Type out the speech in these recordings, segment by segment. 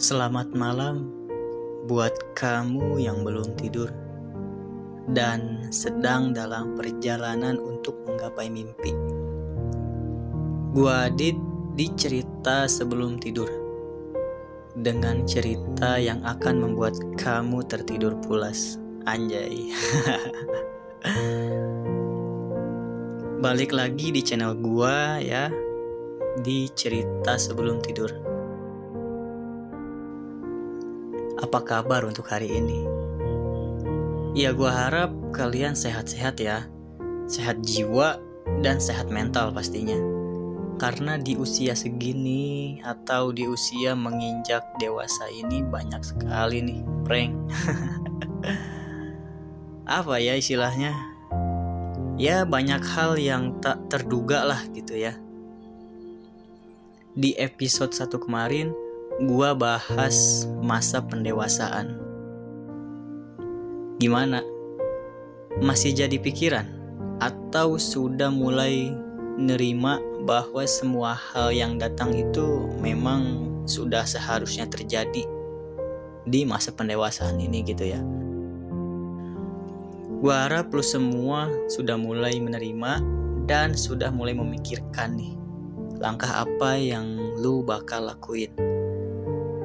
Selamat malam buat kamu yang belum tidur dan sedang dalam perjalanan untuk menggapai mimpi. Gua Adit di cerita sebelum tidur, dengan cerita yang akan membuat kamu tertidur pulas. Anjay. Balik lagi di channel gua ya, di cerita sebelum tidur. Apa kabar untuk hari ini? Ya gua harap kalian sehat-sehat ya. Sehat jiwa dan sehat mental pastinya. Karena di usia segini atau di usia menginjak dewasa ini banyak sekali nih prank. Apa ya istilahnya? Ya banyak hal yang tak terduga lah gitu ya. Di episode 1 kemarin gua bahas masa pendewasaan. Gimana? Masih jadi pikiran? Atau sudah mulai nerima bahwa semua hal yang datang itu memang sudah seharusnya terjadi di masa pendewasaan ini gitu ya. Gua harap lu semua sudah mulai menerima dan sudah mulai memikirkan nih langkah apa yang lu bakal lakuin.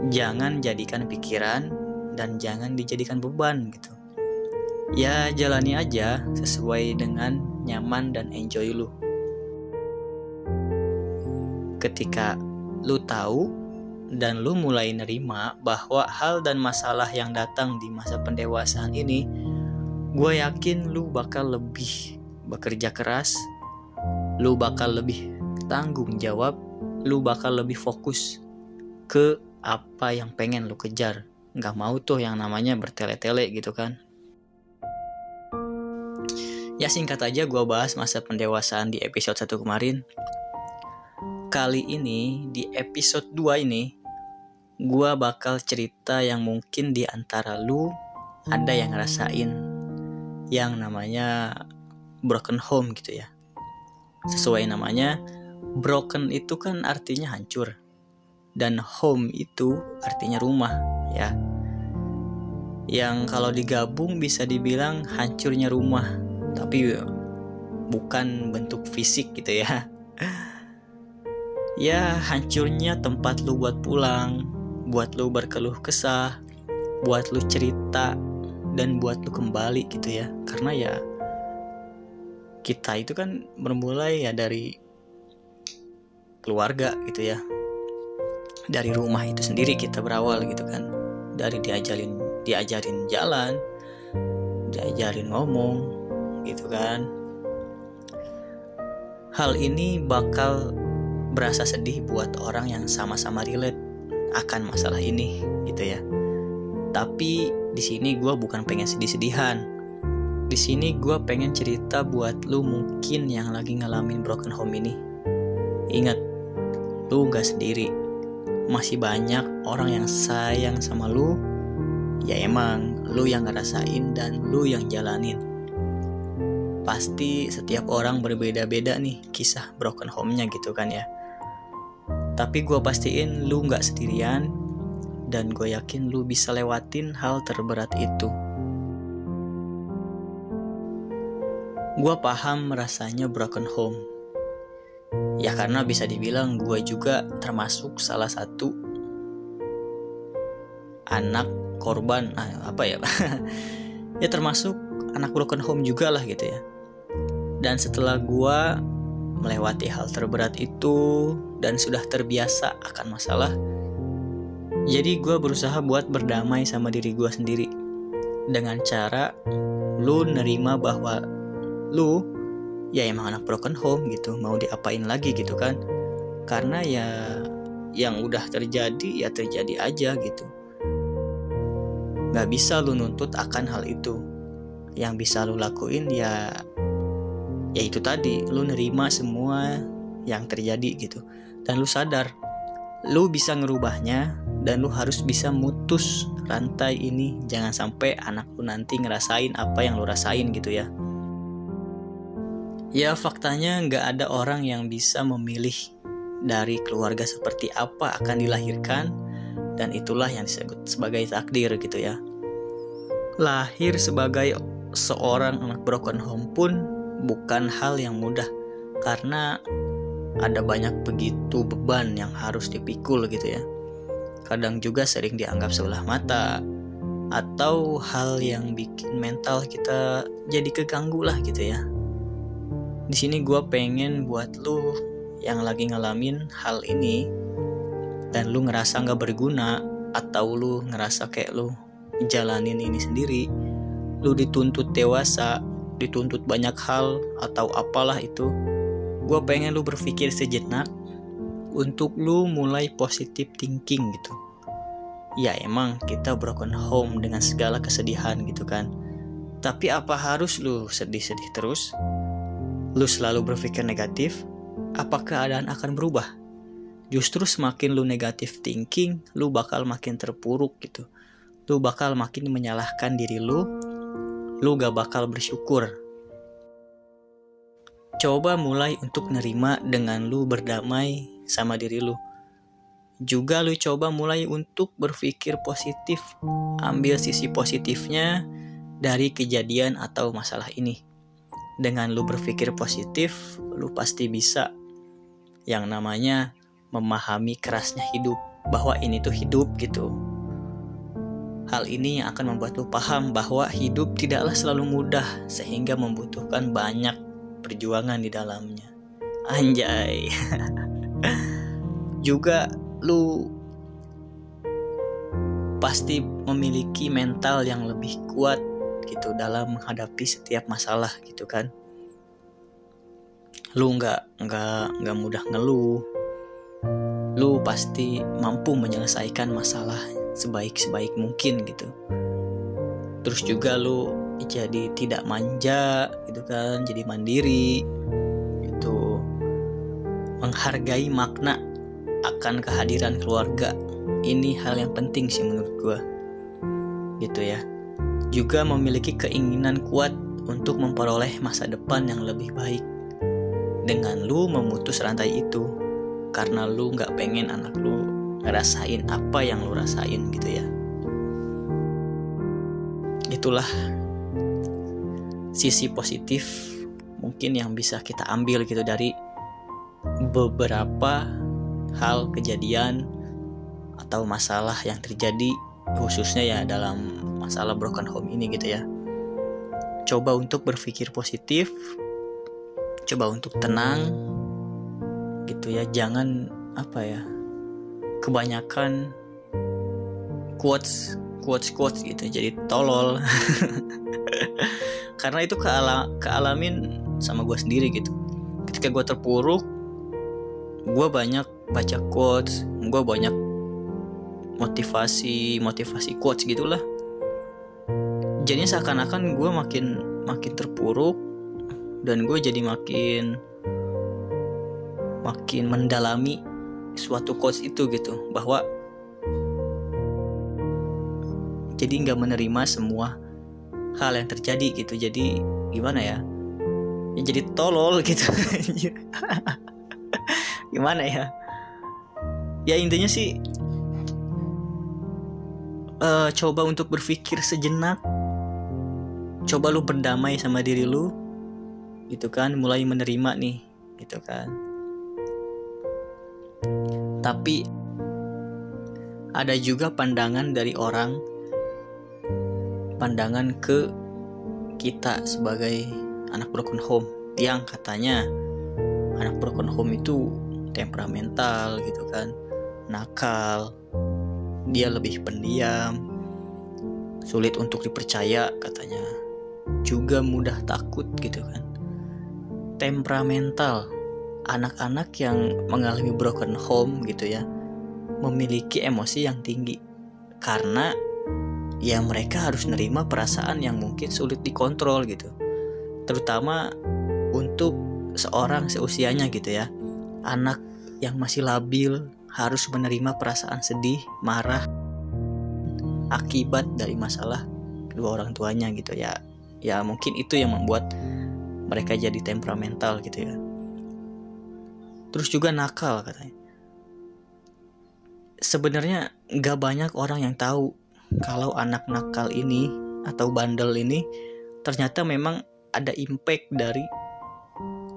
Jangan jadikan pikiran dan jangan dijadikan beban gitu. Ya jalani aja sesuai dengan nyaman dan enjoy lu. Ketika lu tahu dan lu mulai nerima bahwa hal dan masalah yang datang di masa pendewasaan ini, gue yakin lu bakal lebih bekerja keras, lu bakal lebih tanggung jawab, lu bakal lebih fokus ke apa yang pengen lu kejar. Gak mau tuh yang namanya bertele-tele gitu kan. Ya singkat aja gue bahas masa pendewasaan di episode 1 kemarin. Kali ini di episode 2 ini gue bakal cerita yang mungkin di antara lu ada yang ngerasain yang namanya broken home gitu ya. Sesuai namanya, broken itu kan artinya hancur. Dan home itu artinya rumah ya. Yang kalau digabung bisa dibilang hancurnya rumah, tapi bukan bentuk fisik gitu ya. Ya hancurnya tempat lu buat pulang, buat lu berkeluh kesah, buat lu cerita, dan buat lu kembali gitu ya. Karena ya kita itu kan bermulai ya dari keluarga gitu ya. Dari rumah itu sendiri kita berawal gitu kan. Dari diajarin jalan, diajarin ngomong gitu kan. Hal ini bakal berasa sedih buat orang yang sama-sama relate akan masalah ini gitu ya. Tapi di sini gue bukan pengen sedih-sedihan. Di sini gue pengen cerita buat lu mungkin yang lagi ngalamin broken home ini. Ingat, lu gak sendiri. Masih banyak orang yang sayang sama lu. Ya emang lu yang ngerasain dan lu yang jalanin. Pasti setiap orang berbeda-beda nih kisah broken home-nya gitu kan ya. Tapi gue pastiin lu gak sendirian. Dan gue yakin lu bisa lewatin hal terberat itu. Gue paham rasanya broken home. Ya karena bisa dibilang gue juga termasuk salah satu anak korban ya termasuk anak broken home juga lah gitu ya. Dan setelah gue melewati hal terberat itu dan sudah terbiasa akan masalah, jadi gue berusaha buat berdamai sama diri gue sendiri dengan cara lu nerima bahwa lu ya emang anak broken home gitu, mau diapain lagi gitu kan. Karena ya yang udah terjadi ya terjadi aja gitu. Gak bisa lu nuntut akan hal itu. Yang bisa lu lakuin ya itu tadi, lu nerima semua yang terjadi gitu. Dan lu sadar lu bisa ngerubahnya dan lu harus bisa mutus rantai ini. Jangan sampai anak lu nanti ngerasain apa yang lu rasain gitu ya. Ya faktanya gak ada orang yang bisa memilih dari keluarga seperti apa akan dilahirkan, dan itulah yang disebut sebagai takdir gitu ya. Lahir sebagai seorang anak broken home pun bukan hal yang mudah, karena ada banyak begitu beban yang harus dipikul gitu ya. Kadang juga sering dianggap sebelah mata, atau hal yang bikin mental kita jadi keganggu lah gitu ya. Di sini gue pengen buat lu yang lagi ngalamin hal ini dan lu ngerasa gak berguna, atau lu ngerasa kayak lu jalanin ini sendiri, lu dituntut dewasa, dituntut banyak hal atau apalah itu, gue pengen lu berpikir sejenak untuk lu mulai positive thinking gitu. Ya emang kita broken home dengan segala kesedihan gitu kan, tapi apa harus lu sedih-sedih terus? Lu selalu berpikir negatif, apa keadaan akan berubah? Justru semakin lu negative thinking, lu bakal makin terpuruk gitu. Lu bakal makin menyalahkan diri lu gak bakal bersyukur. Coba mulai untuk nerima dengan lu berdamai sama diri lu. Juga lu coba mulai untuk berpikir positif, ambil sisi positifnya dari kejadian atau masalah ini. Dengan lu berpikir positif, lu pasti bisa yang namanya memahami kerasnya hidup, bahwa ini tuh hidup gitu. Hal ini yang akan membuat lu paham bahwa hidup tidaklah selalu mudah, sehingga membutuhkan banyak perjuangan di dalamnya. Anjay. Juga lu pasti memiliki mental yang lebih kuat gitu dalam menghadapi setiap masalah gitu kan. Lu nggak mudah ngeluh. Lu pasti mampu menyelesaikan masalah sebaik mungkin gitu. Terus juga lu jadi tidak manja gitu kan, jadi mandiri gitu. Menghargai makna akan kehadiran keluarga, ini hal yang penting sih menurut gue gitu ya. Juga memiliki keinginan kuat untuk memperoleh masa depan yang lebih baik dengan lu memutus rantai itu, karena lu gak pengen anak lu ngerasain apa yang lu rasain gitu ya. Itulah sisi positif mungkin yang bisa kita ambil gitu dari beberapa hal kejadian atau masalah yang terjadi, khususnya ya dalam masalah broken home ini gitu ya. Coba untuk berpikir positif, coba untuk tenang gitu ya. Jangan kebanyakan quotes gitu, jadi tolol. Karena itu kealamin sama gue sendiri gitu. Ketika gue terpuruk, gue banyak baca quotes, gue banyak motivasi quotes gitulah. Jadinya seakan-akan gue makin terpuruk, dan gue jadi makin mendalami suatu quotes itu gitu, bahwa jadi nggak menerima semua hal yang terjadi gitu. Jadi gimana ya jadi tolol gitu. Gimana ya intinya sih coba untuk berpikir sejenak, coba lu berdamai sama diri lu gitu kan, mulai menerima nih gitu kan. Tapi ada juga pandangan dari orang, pandangan ke kita sebagai anak broken home, yang katanya anak broken home itu temperamental gitu kan, nakal, dia lebih pendiam, sulit untuk dipercaya katanya, juga mudah takut gitu kan. Temperamental, anak-anak yang mengalami broken home gitu ya, memiliki emosi yang tinggi, karena ya mereka harus nerima perasaan yang mungkin sulit dikontrol gitu, terutama untuk seorang seusianya gitu ya. Anak yang masih labil harus menerima perasaan sedih, marah akibat dari masalah kedua orang tuanya gitu ya. Ya mungkin itu yang membuat mereka jadi temperamental gitu ya. Terus juga nakal katanya. sebenarnya nggak banyak orang yang tahu kalau anak nakal ini atau bandel ini ternyata memang ada impact dari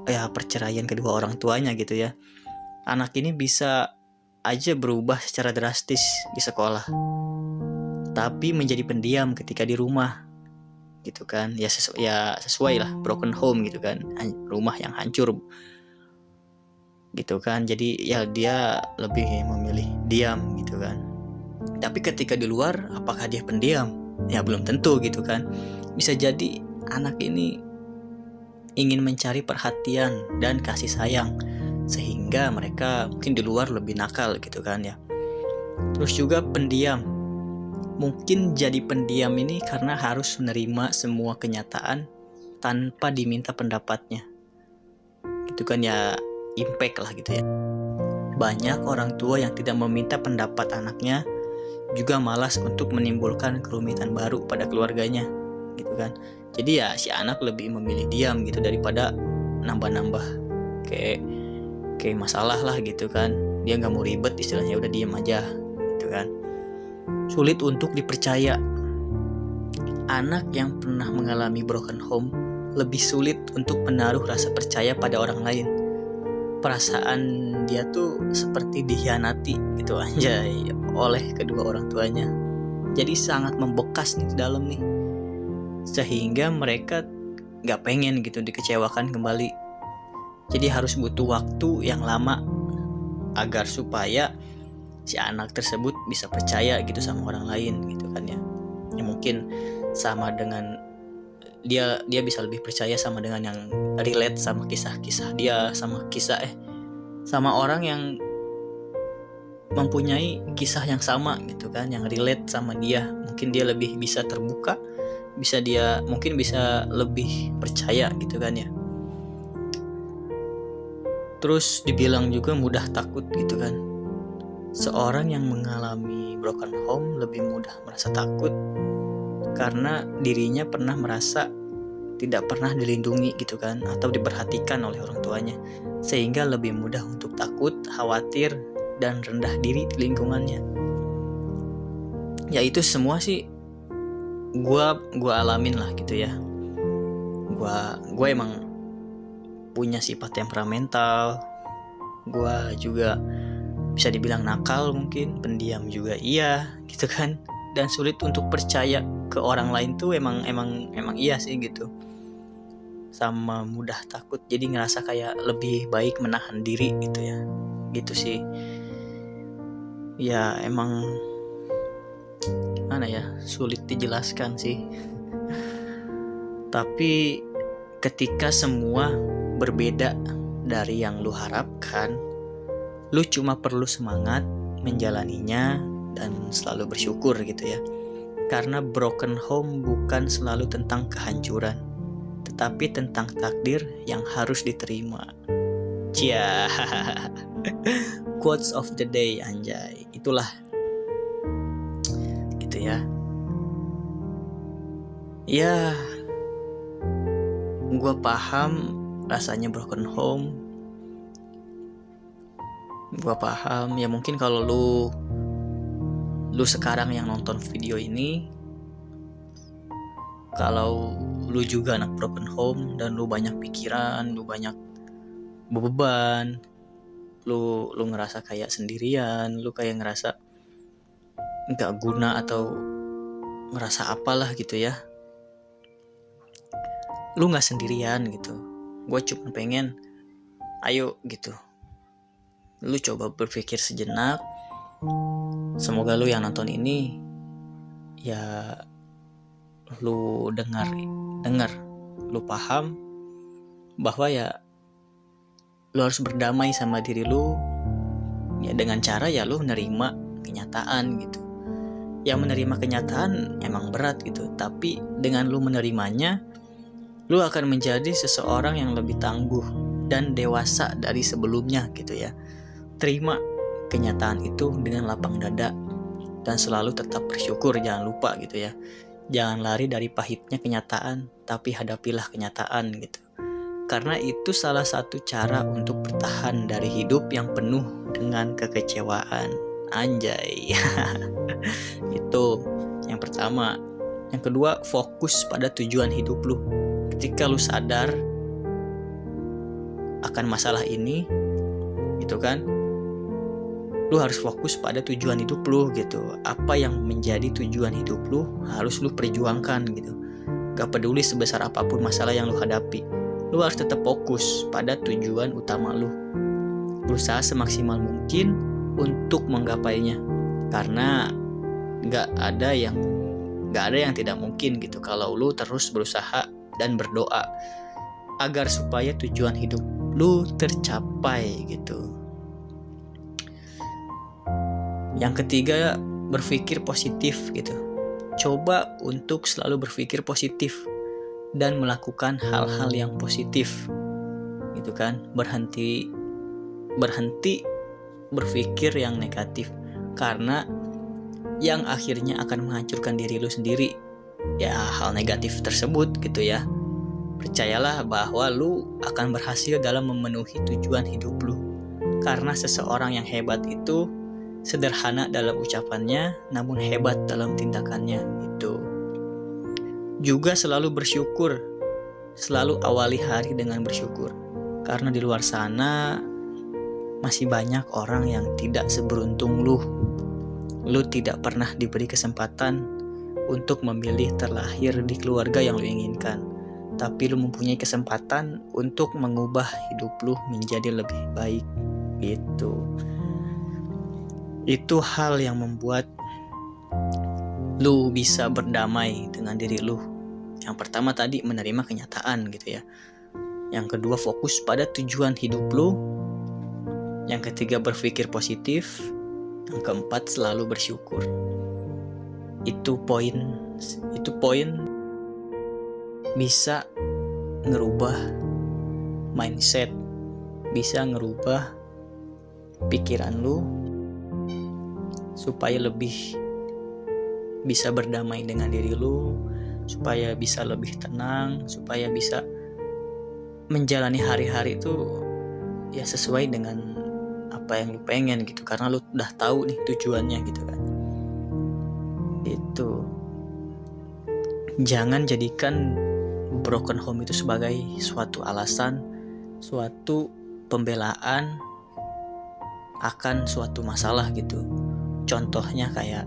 perceraian kedua orang tuanya gitu ya. Anak ini bisa aja berubah secara drastis di sekolah, tapi menjadi pendiam ketika di rumah gitu kan. Ya sesuai lah, broken home gitu kan, rumah yang hancur gitu kan. Jadi ya dia lebih memilih diam gitu kan. Tapi ketika di luar, apakah dia pendiam? Ya belum tentu gitu kan. Bisa jadi anak ini ingin mencari perhatian dan kasih sayang, sehingga mereka mungkin di luar lebih nakal gitu kan ya. Terus juga pendiam, mungkin jadi pendiam ini karena harus menerima semua kenyataan tanpa diminta pendapatnya gitu kan ya, impact lah gitu ya. Banyak orang tua yang tidak meminta pendapat anaknya juga malas untuk menimbulkan kerumitan baru pada keluarganya gitu kan. Jadi ya si anak lebih memilih diam gitu daripada nambah-nambah kayak masalah lah gitu kan. Dia nggak mau ribet, istilahnya udah diam aja gitu kan. Sulit untuk dipercaya. Anak yang pernah mengalami broken home lebih sulit untuk menaruh rasa percaya pada orang lain. Perasaan dia tuh seperti dikhianati gitu anjay oleh kedua orang tuanya. Jadi sangat membekas nih di dalam nih, sehingga mereka gak pengen gitu dikecewakan kembali. Jadi harus butuh waktu yang lama agar supaya si anak tersebut bisa percaya gitu sama orang lain gitu kan ya. Ya mungkin sama dengan dia bisa lebih percaya sama dengan yang relate sama kisah-kisah dia, sama orang yang mempunyai kisah yang sama gitu kan, yang relate sama dia. Mungkin dia lebih bisa terbuka, mungkin bisa lebih percaya gitu kan ya. Terus dibilang juga mudah takut gitu kan. Seorang yang mengalami broken home lebih mudah merasa takut karena dirinya pernah merasa tidak pernah dilindungi gitu kan, atau diperhatikan oleh orang tuanya, sehingga lebih mudah untuk takut, khawatir, dan rendah diri di lingkungannya. Ya itu semua sih gue alamin lah gitu ya. Gue emang punya sifat temperamental. Gue juga bisa dibilang nakal, mungkin pendiam juga iya gitu kan. Dan sulit untuk percaya ke orang lain tuh emang iya sih gitu. Sama mudah takut, jadi ngerasa kayak lebih baik menahan diri gitu ya. Gitu sih. Ya emang sulit dijelaskan sih. Tapi ketika semua berbeda dari yang lu harapkan, lu cuma perlu semangat menjalaninya dan selalu bersyukur gitu ya. Karena broken home bukan selalu tentang kehancuran, tetapi tentang takdir yang harus diterima. Cia. Quotes of the day anjay. Itulah gitu ya. Ya, gue paham rasanya broken home. Gue paham ya, mungkin kalau lu sekarang yang nonton video ini, kalau lu juga anak broken home dan lu banyak pikiran, lu banyak beban, lu ngerasa kayak sendirian, lu kayak ngerasa nggak guna atau ngerasa apalah gitu ya, lu nggak sendirian gitu. Gue cuma pengen ayo gitu, lu coba berpikir sejenak. Semoga lu yang nonton ini ya lu dengar, lu paham bahwa ya lu harus berdamai sama diri lu ya, dengan cara ya lu menerima kenyataan gitu. Yang menerima kenyataan emang berat gitu, tapi dengan lu menerimanya, lu akan menjadi seseorang yang lebih tangguh dan dewasa dari sebelumnya gitu ya. Terima kenyataan itu dengan lapang dada dan selalu tetap bersyukur, jangan lupa gitu ya. Jangan lari dari pahitnya kenyataan, tapi hadapilah kenyataan gitu. Karena itu salah satu cara untuk bertahan dari hidup yang penuh dengan kekecewaan. Anjay. Itu yang pertama. Yang kedua, fokus pada tujuan hidup lu. Ketika lu sadar akan masalah ini, gitu kan, lu harus fokus pada tujuan hidup lu gitu. Apa yang menjadi tujuan hidup lu harus lu perjuangkan gitu. Gak peduli sebesar apapun masalah yang lu hadapi, lu harus tetap fokus pada tujuan utama lu. Berusaha semaksimal mungkin untuk menggapainya. Karena gak ada yang tidak mungkin gitu kalau lu terus berusaha dan berdoa agar supaya tujuan hidup lu tercapai gitu. Yang ketiga, berpikir positif gitu. Coba untuk selalu berpikir positif dan melakukan hal-hal yang positif gitu kan. Berhenti berpikir yang negatif, karena yang akhirnya akan menghancurkan diri lu sendiri ya hal negatif tersebut gitu ya. Percayalah bahwa lu akan berhasil dalam memenuhi tujuan hidup lu, karena seseorang yang hebat itu sederhana dalam ucapannya namun hebat dalam tindakannya. Itu juga selalu bersyukur, selalu awali hari dengan bersyukur, karena di luar sana masih banyak orang yang tidak seberuntung lu. Lu tidak pernah diberi kesempatan untuk memilih terlahir di keluarga yang lu inginkan, tapi lu mempunyai kesempatan untuk mengubah hidup lu menjadi lebih baik gitu. Itu hal yang membuat lu bisa berdamai dengan diri lu. Yang pertama tadi, menerima kenyataan gitu ya. Yang kedua, fokus pada tujuan hidup lu. Yang ketiga, berpikir positif. Yang keempat, selalu bersyukur. Itu poin bisa ngerubah mindset, bisa ngerubah pikiran lu supaya lebih bisa berdamai dengan diri lu, supaya bisa lebih tenang, supaya bisa menjalani hari-hari itu ya sesuai dengan apa yang lu pengen gitu, karena lu udah tahu nih tujuannya gitu kan. Itu jangan jadikan broken home itu sebagai suatu alasan, suatu pembelaan akan suatu masalah gitu. Contohnya kayak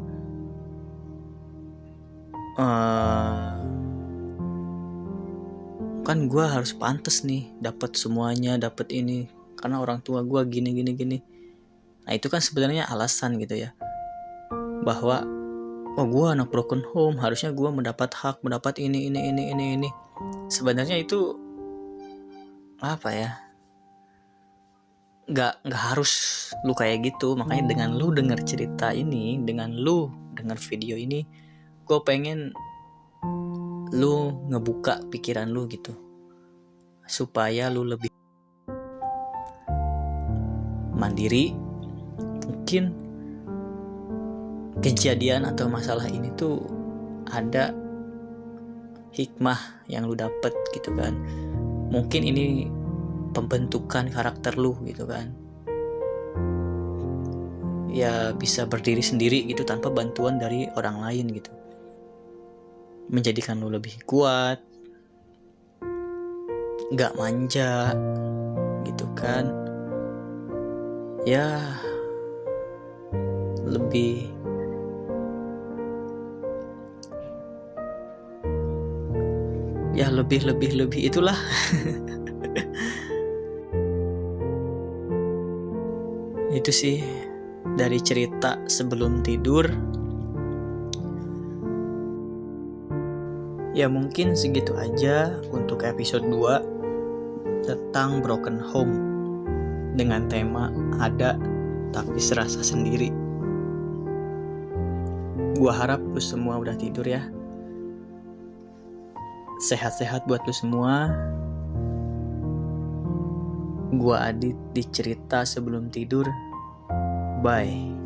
kan gue harus pantas nih dapat semuanya, dapat ini karena orang tua gue gini. Nah itu kan sebenarnya alasan gitu ya, bahwa gue anak broken home, harusnya gue mendapat hak, mendapat ini. Sebenarnya itu apa ya, nggak harus lu kayak gitu. Makanya dengan lu denger cerita ini, dengan lu denger video ini, gue pengen lu ngebuka pikiran lu gitu, supaya lu lebih mandiri. Mungkin kejadian atau masalah ini tuh ada hikmah yang lu dapet gitu kan. Mungkin ini pembentukan karakter lu gitu kan. Ya bisa berdiri sendiri gitu tanpa bantuan dari orang lain gitu. Menjadikan lu lebih kuat, gak manja gitu kan. Ya lebih itulah. Itu sih dari cerita sebelum tidur. Ya mungkin segitu aja untuk episode 2 tentang broken home dengan tema ada tapi serasa sendiri. Gua harap lu semua udah tidur ya. Sehat-sehat buat lu semua. Gua Adit di cerita sebelum tidur. Bye.